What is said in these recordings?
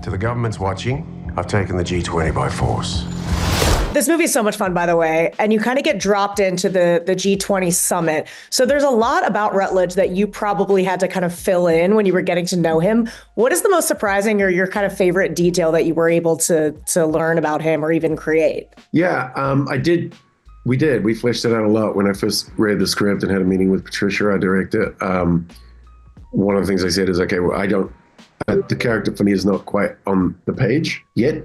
To the government's watching, I've taken the G20 by force. This movie is so much fun, by the way, and you kind of get dropped into the G20 summit. So there's a lot about Rutledge that you probably had to kind of fill in when you were getting to know him. What is the most surprising or your kind of favorite detail that you were able to learn about him or even create? Yeah, we did. We fleshed it out a lot. When I first read the script and had a meeting with Patricia, our director, one of the things I said is, okay, well, the character for me is not quite on the page yet.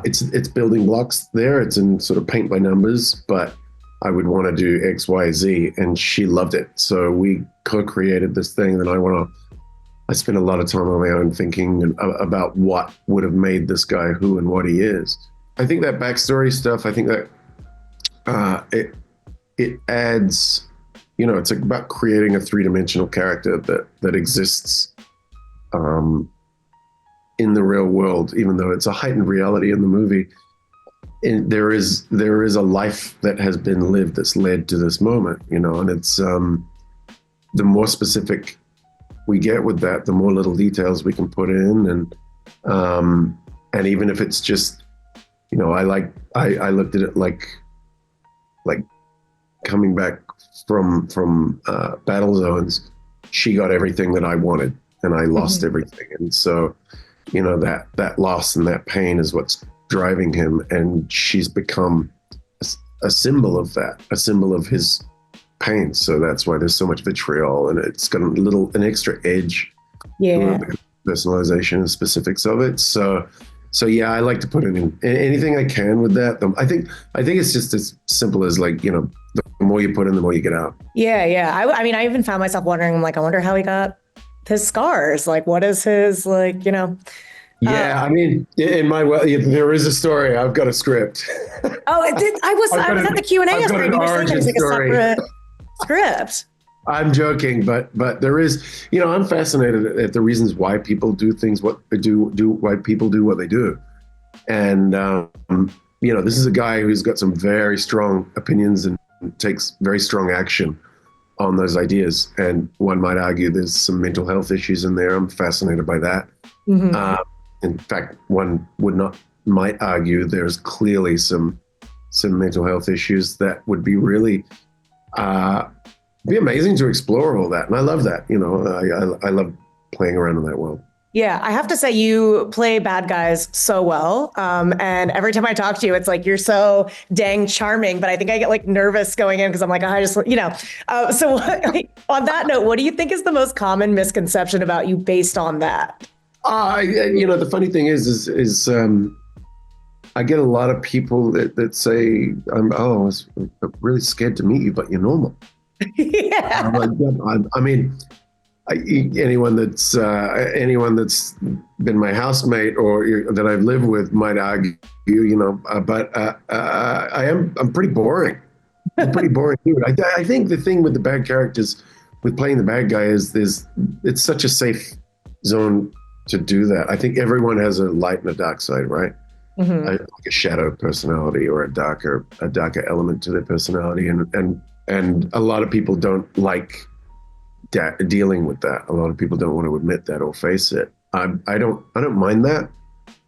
It's building blocks there. It's in sort of paint by numbers, but I would want to do X, Y, Z, and she loved it. So we co-created this thing that I spent a lot of time on my own thinking about what would have made this guy who and what he is. I think that backstory stuff, I think that it adds, it's about creating a three-dimensional character that exists in the real world, even though it's a heightened reality in the movie. And there is a life that has been lived that's led to this moment, and it's the more specific we get with that, the more little details we can put in, and even if it's just, I looked at it like coming back from battle zones. She got everything that I wanted, and I lost everything, and so. That loss and that pain is what's driving him. And she's become a symbol of that, a symbol of his pain. So that's why there's so much vitriol, and it's got an extra edge. Yeah. Personalization and specifics of it. So yeah, I like to put it in anything I can with that. I think it's just as simple as the more you put in, the more you get out. Yeah. I mean, I even found myself wondering, I wonder how he got his scars. What is his, Yeah, I mean, there is a story. I've got a script. Oh, it did. I was at the Q&A yesterday. You were saying there's a separate script. I'm joking, but there is, I'm fascinated at the reasons why people do things, what they do, why people do what they do. And, this is a guy who's got some very strong opinions and takes very strong action on those ideas. And one might argue there's some mental health issues in there. I'm fascinated by that. Mm-hmm. In fact, one might argue there's clearly some mental health issues that would be really be amazing to explore all that. And I love that. I love playing around in that world. Yeah, I have to say you play bad guys so well. And every time I talk to you, it's you're so dang charming, but I think I get nervous going in because I'm I just, so on that note, what do you think is the most common misconception about you based on that? The funny thing is I get a lot of people that say, I was really scared to meet you, but you're normal. Yeah. Anyone that's been my housemate or that I've lived with might argue, but I'm pretty boring. I'm pretty boring dude. I think the thing with the bad characters, with playing the bad guy is it's such a safe zone to do that. I think everyone has a light and a dark side, right? Mm-hmm. Like a shadow personality or a darker element to their personality, and a lot of people don't like dealing with that. A lot of people don't want to admit that or face it. I don't mind that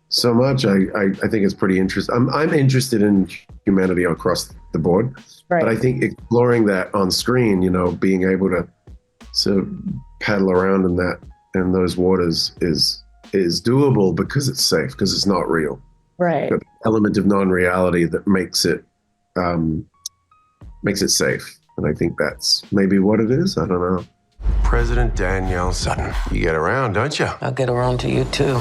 so much. I think it's pretty interesting. I'm interested in humanity across the board, right. But I think exploring that on screen, being able to sort of paddle around in those waters is doable because it's safe, because it's not real. Right. The element of non-reality that makes it safe. And I think that's maybe what it is. I don't know. President Danielle Sutton. You get around, don't you? I'll get around to you too.